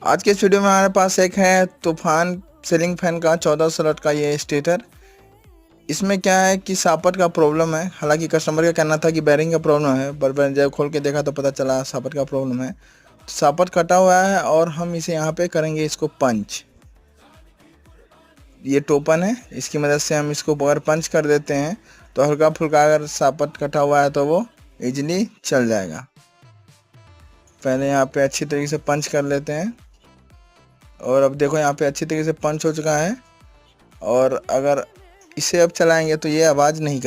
आज के इस वीडियो में हमारे पास एक है तूफान सीलिंग फैन का 14 स्लॉट का ये स्टेटर। इसमें क्या है कि सापट का प्रॉब्लम है। हालांकि कस्टमर का कहना था कि बैरिंग का प्रॉब्लम है, पर मैंने जब खोल के देखा तो पता चला सापट का प्रॉब्लम है। तो सापट कटा हुआ है और हम इसे यहाँ पे करेंगे इसको पंच। ये टोपन है, इसकी मदद से हम इसको अगर पंच कर देते हैं तो हल्का फुल्का अगर सापट कटा हुआ है तो वो इजीली चल जाएगा। पहले यहाँ पे अच्छी तरीके से पंच कर लेते हैं और अब देखो यहाँ पे अच्छी तरीके से पंच हो चुका है। और अगर इसे अब चलाएंगे तो ये आवाज़ नहीं